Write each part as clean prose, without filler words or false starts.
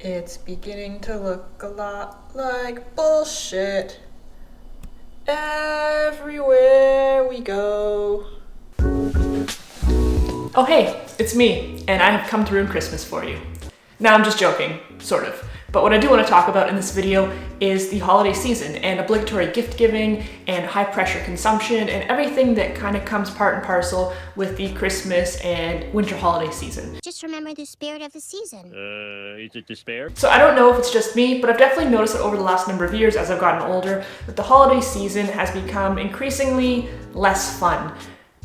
It's beginning to look a lot like bullshit everywhere we go. Oh hey, it's me, and I have come to ruin Christmas for you. Now I'm just joking, sort of. But what I do want to talk about in this video is the holiday season and obligatory gift giving and high pressure consumption and everything that kind of comes part and parcel with the Christmas and winter holiday season. Just remember the spirit of the season. Is it despair? So I don't know if it's just me, but I've definitely noticed that over the last number of years as I've gotten older, that the holiday season has become increasingly less fun.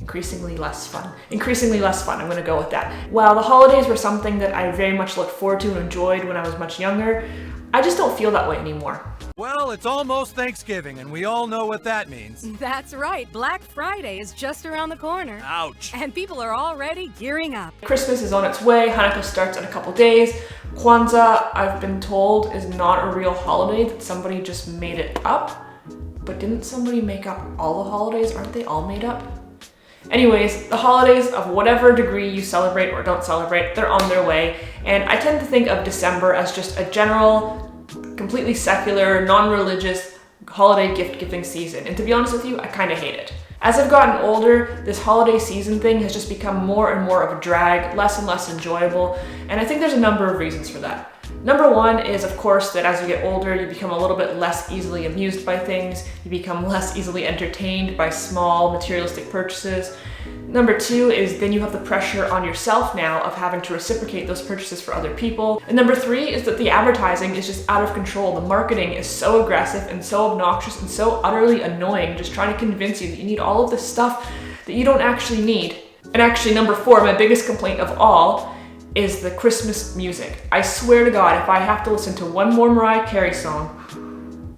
Increasingly less fun, I'm gonna go with that. While the holidays were something that I very much looked forward to and enjoyed when I was much younger, I just don't feel that way anymore. Well, it's almost Thanksgiving, and we all know what that means. That's right. Black Friday is just around the corner. Ouch. And people are already gearing up. Christmas is on its way, Hanukkah starts in a couple days. Kwanzaa, I've been told, is not a real holiday, that somebody just made it up. But didn't somebody make up all the holidays? Aren't they all made up? Anyways, the holidays of whatever degree you celebrate or don't celebrate, they're on their way. And I tend to think of December as just a general, completely secular, non-religious holiday gift-giving season. And to be honest with you, I kind of hate it. As I've gotten older, this holiday season thing has just become more and more of a drag, less and less enjoyable. And I think there's a number of reasons for that. Number one is, of course, that as you get older, you become a little bit less easily amused by things. You become less easily entertained by small materialistic purchases. Number two is then you have the pressure on yourself now of having to reciprocate those purchases for other people. And number three is that the advertising is just out of control. The marketing is so aggressive and so obnoxious and so utterly annoying, just trying to convince you that you need all of this stuff that you don't actually need. And actually, number four, my biggest complaint of all, is the Christmas music. I swear to God, if I have to listen to one more Mariah Carey song,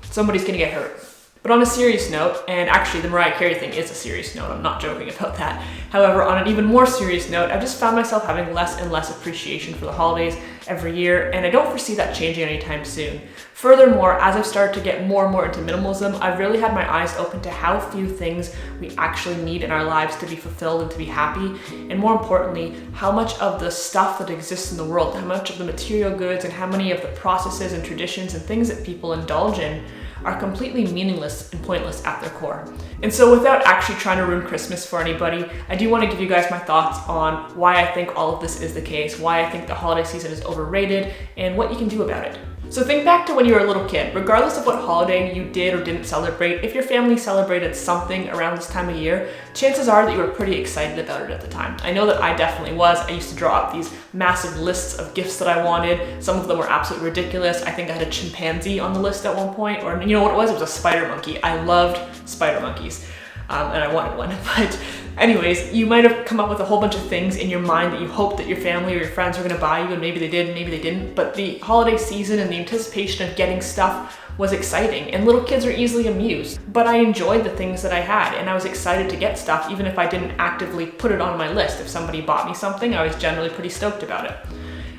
somebody's gonna get hurt. But on a serious note, and actually the Mariah Carey thing is a serious note, I'm not joking about that. However, on an even more serious note, I've just found myself having less and less appreciation for the holidays every year, and I don't foresee that changing anytime soon. Furthermore, as I've started to get more and more into minimalism, I've really had my eyes open to how few things we actually need in our lives to be fulfilled and to be happy, and more importantly, how much of the stuff that exists in the world, how much of the material goods and how many of the processes and traditions and things that people indulge in are completely meaningless and pointless at their core. And so without actually trying to ruin Christmas for anybody, I do want to give you guys my thoughts on why I think all of this is the case, why I think the holiday season is overrated, and what you can do about it. So think back to when you were a little kid. Regardless of what holiday you did or didn't celebrate, if your family celebrated something around this time of year, chances are that you were pretty excited about it at the time. I know that I definitely was. I used to draw up these massive lists of gifts that I wanted. Some of them were absolutely ridiculous. I think I had a chimpanzee on the list at one point, or you know what it was? It was a spider monkey. I loved spider monkeys. And I wanted one. But anyways, you might have come up with a whole bunch of things in your mind that you hoped that your family or your friends were gonna buy you, and maybe they did, maybe they didn't. But the holiday season and the anticipation of getting stuff was exciting, and little kids are easily amused. But I enjoyed the things that I had, and I was excited to get stuff, even if I didn't actively put it on my list. If somebody bought me something, I was generally pretty stoked about it.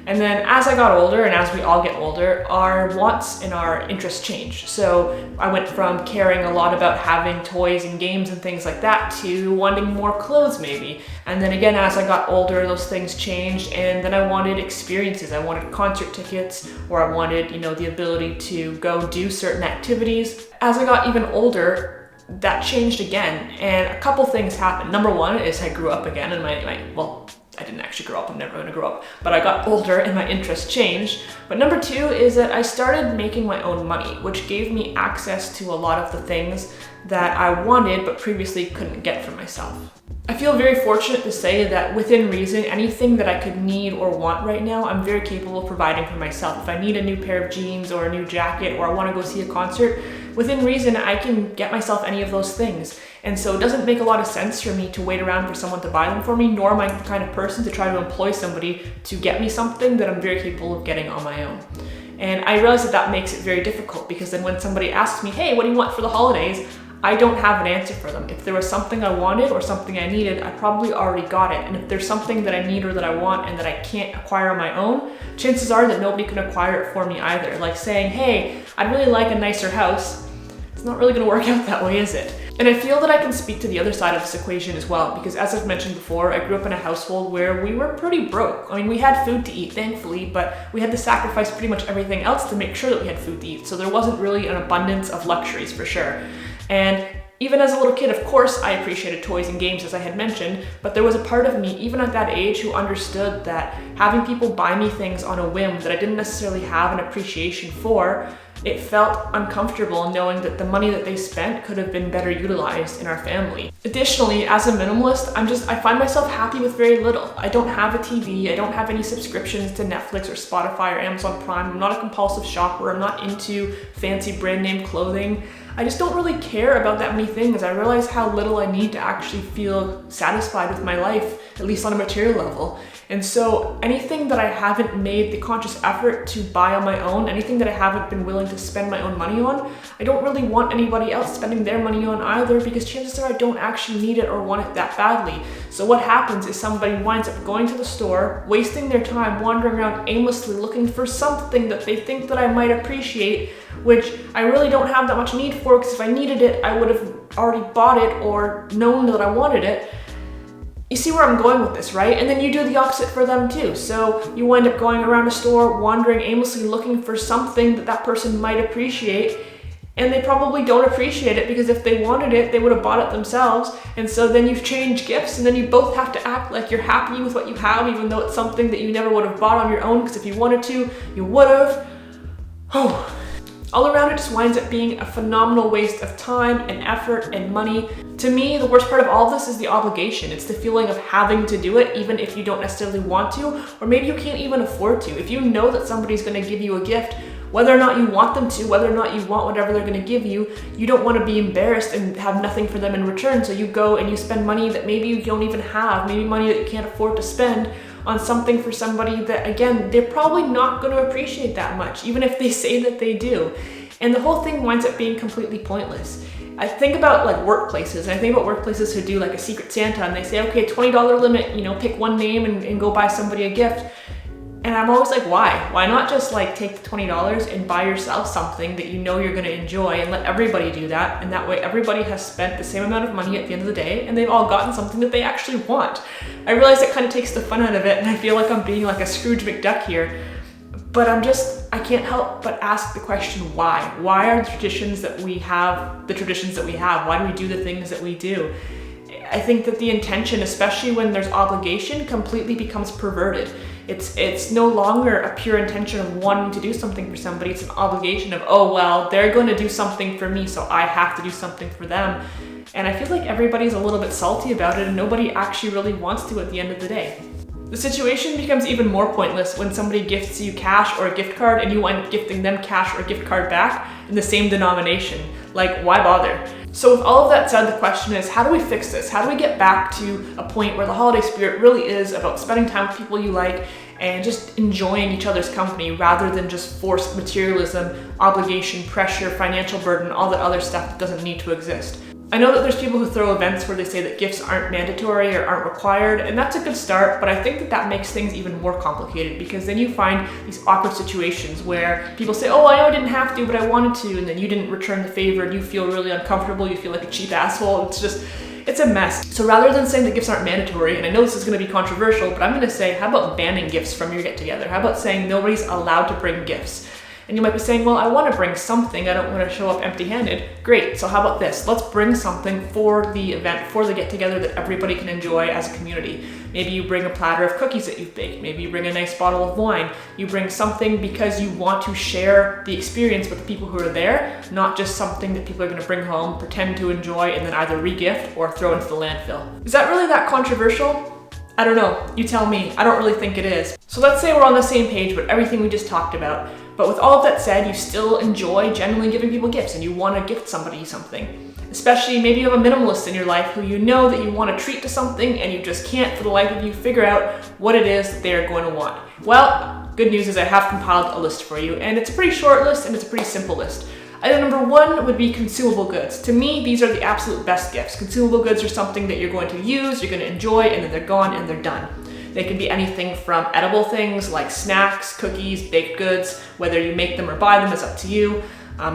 And then as I got older, and as we all get older, our wants and our interests change. So I went from caring a lot about having toys and games and things like that to wanting more clothes maybe. And then again, as I got older, those things changed, and then I wanted experiences. I wanted concert tickets, or I wanted, the ability to go do certain activities. As I got even older, that changed again, and a couple things happened. Number one is I grew up again, and I didn't actually grow up, I'm never gonna grow up, but I got older and my interests changed. But number two is that I started making my own money, which gave me access to a lot of the things that I wanted but previously couldn't get for myself. I feel very fortunate to say that within reason, anything that I could need or want right now, I'm very capable of providing for myself. If I need a new pair of jeans or a new jacket, or I wanna go see a concert, within reason, I can get myself any of those things. And so it doesn't make a lot of sense for me to wait around for someone to buy them for me, nor am I the kind of person to try to employ somebody to get me something that I'm very capable of getting on my own. And I realize that that makes it very difficult, because then when somebody asks me, hey, what do you want for the holidays? I don't have an answer for them. If there was something I wanted or something I needed, I probably already got it. And if there's something that I need or that I want and that I can't acquire on my own, chances are that nobody can acquire it for me either. Like saying, hey, I'd really like a nicer house. It's not really gonna work out that way, is it? And I feel that I can speak to the other side of this equation as well, because as I've mentioned before, I grew up in a household where we were pretty broke. I mean, we had food to eat, thankfully, but we had to sacrifice pretty much everything else to make sure that we had food to eat. So there wasn't really an abundance of luxuries for sure. And even as a little kid, of course, I appreciated toys and games, as I had mentioned, but there was a part of me, even at that age, who understood that having people buy me things on a whim that I didn't necessarily have an appreciation for, it felt uncomfortable knowing that the money that they spent could have been better utilized in our family. Additionally, as a minimalist, I find myself happy with very little. I don't have a TV, I don't have any subscriptions to Netflix or Spotify or Amazon Prime. I'm not a compulsive shopper, I'm not into fancy brand name clothing. I just don't really care about that many things. I realize how little I need to actually feel satisfied with my life, at least on a material level. And so anything that I haven't made the conscious effort to buy on my own, anything that I haven't been willing to spend my own money on, I don't really want anybody else spending their money on either, because chances are I don't actually need it or want it that badly. So what happens is somebody winds up going to the store, wasting their time wandering around aimlessly looking for something that they think that I might appreciate, which I really don't have that much need for, because if I needed it, I would have already bought it or known that I wanted it. You see where I'm going with this, right? And then you do the opposite for them too. So you wind up going around a store, wandering aimlessly looking for something that that person might appreciate, and they probably don't appreciate it, because if they wanted it, they would have bought it themselves. And so then you've changed gifts, and then you both have to act like you're happy with what you have, even though it's something that you never would have bought on your own, because if you wanted to, you would have. Oh. All around, it just winds up being a phenomenal waste of time and effort and money. To me, the worst part of all of this is the obligation. It's the feeling of having to do it, even if you don't necessarily want to, or maybe you can't even afford to. If you know that somebody's gonna give you a gift, whether or not you want them to, whether or not you want whatever they're gonna give you, you don't wanna be embarrassed and have nothing for them in return. So you go and you spend money that maybe you don't even have, maybe money that you can't afford to spend on something for somebody that, again, they're probably not going to appreciate that much, even if they say that they do. And the whole thing winds up being completely pointless. I think about like workplaces, and I think about workplaces who do like a Secret Santa, and they say, okay, $20 limit, you know, pick one name and go buy somebody a gift. And I'm always like, why? Why not just like take the $20 and buy yourself something that you know you're gonna enjoy, and let everybody do that, and that way everybody has spent the same amount of money at the end of the day, and they've all gotten something that they actually want. I realize it kind of takes the fun out of it, and I feel like I'm being like a Scrooge McDuck here, but I can't help but ask the question, why? Why are the traditions that we have the traditions that we have? Why do we do the things that we do? I think that the intention, especially when there's obligation, completely becomes perverted. It's no longer a pure intention of wanting to do something for somebody. It's an obligation of, oh, well, they're going to do something for me, so I have to do something for them. And I feel like everybody's a little bit salty about it, and nobody actually really wants to at the end of the day. The situation becomes even more pointless when somebody gifts you cash or a gift card and you wind up gifting them cash or a gift card back in the same denomination. Like, why bother? So with all of that said, the question is, how do we fix this? How do we get back to a point where the holiday spirit really is about spending time with people you like and just enjoying each other's company, rather than just forced materialism, obligation, pressure, financial burden, all that other stuff that doesn't need to exist? I know that there's people who throw events where they say that gifts aren't mandatory or aren't required, and that's a good start, but I think that that makes things even more complicated, because then you find these awkward situations where people say, oh, I know I didn't have to, but I wanted to, and then you didn't return the favor and you feel really uncomfortable, you feel like a cheap asshole. It's a mess. So rather than saying that gifts aren't mandatory, and I know this is gonna be controversial, but I'm gonna say, how about banning gifts from your get-together? How about saying nobody's allowed to bring gifts? And you might be saying, well, I want to bring something. I don't want to show up empty-handed. Great, so how about this? Let's bring something for the event, for the get-together that everybody can enjoy as a community. Maybe you bring a platter of cookies that you've baked. Maybe you bring a nice bottle of wine. You bring something because you want to share the experience with the people who are there, not just something that people are going to bring home, pretend to enjoy, and then either re-gift or throw into the landfill. Is that really that controversial? I don't know, you tell me. I don't really think it is. So let's say we're on the same page with everything we just talked about, but with all of that said, you still enjoy genuinely giving people gifts and you want to gift somebody something. Especially maybe you have a minimalist in your life who you know that you want to treat to something and you just can't for the life of you figure out what it is that they're going to want. Well, good news is I have compiled a list for you, and it's a pretty short list and it's a pretty simple list. Item number 1 would be consumable goods. To me, these are the absolute best gifts. Consumable goods are something that you're going to use, you're going to enjoy, and then they're gone and they're done. They can be anything from edible things like snacks, cookies, baked goods. Whether you make them or buy them is up to you.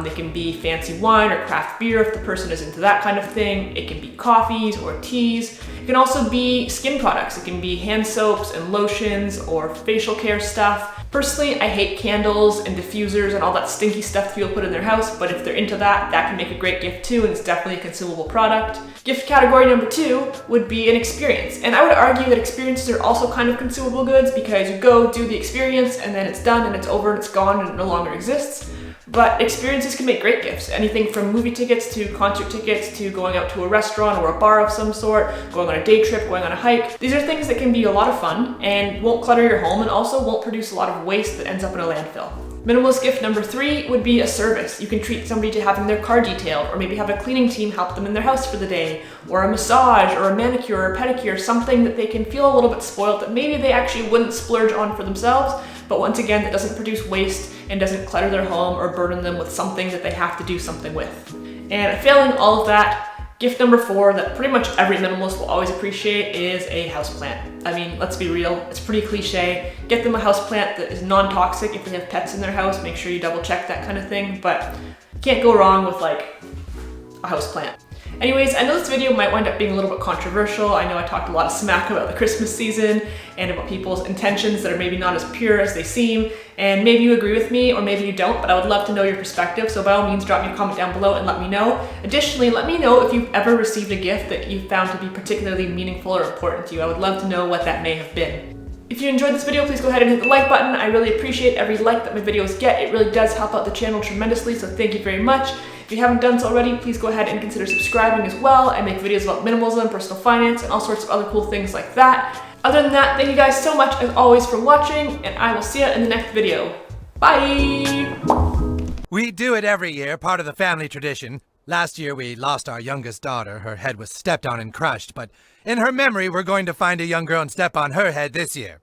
They can be fancy wine or craft beer if the person is into that kind of thing. It can be coffees or teas. It can also be skin products. It can be hand soaps and lotions or facial care stuff. Personally, I hate candles and diffusers and all that stinky stuff that people put in their house, but if they're into that, that can make a great gift too, and it's definitely a consumable product. Gift category number 2 would be an experience. And I would argue that experiences are also kind of consumable goods because you go do the experience and then it's done and it's over and it's gone and it no longer exists. But experiences can make great gifts. Anything from movie tickets to concert tickets to going out to a restaurant or a bar of some sort, going on a day trip, going on a hike. These are things that can be a lot of fun and won't clutter your home and also won't produce a lot of waste that ends up in a landfill. Minimalist gift number 3 would be a service. You can treat somebody to having their car detailed, or maybe have a cleaning team help them in their house for the day, or a massage, or a manicure, or a pedicure, something that they can feel a little bit spoiled that maybe they actually wouldn't splurge on for themselves, but once again, that doesn't produce waste and doesn't clutter their home or burden them with something that they have to do something with. And failing all of that, gift number 4 that pretty much every minimalist will always appreciate is a houseplant. I mean, let's be real, it's pretty cliche. Get them a houseplant that is non-toxic if they have pets in their house. Make sure you double check that kind of thing, but you can't go wrong with like a houseplant. Anyways, I know this video might wind up being a little bit controversial. I know I talked a lot of smack about the Christmas season and about people's intentions that are maybe not as pure as they seem, and maybe you agree with me or maybe you don't, but I would love to know your perspective, so by all means drop me a comment down below and let me know. Additionally, let me know if you've ever received a gift that you found to be particularly meaningful or important to you. I would love to know what that may have been. If you enjoyed this video, please go ahead and hit the like button. I really appreciate every like that my videos get. It really does help out the channel tremendously, so thank you very much. If you haven't done so already, please go ahead and consider subscribing as well. I make videos about minimalism, personal finance, and all sorts of other cool things like that. Other than that, thank you guys so much as always for watching, and I will see you in the next video. Bye! We do it every year, part of the family tradition. Last year we lost our youngest daughter. Her head was stepped on and crushed, but in her memory we're going to find a young girl and step on her head this year.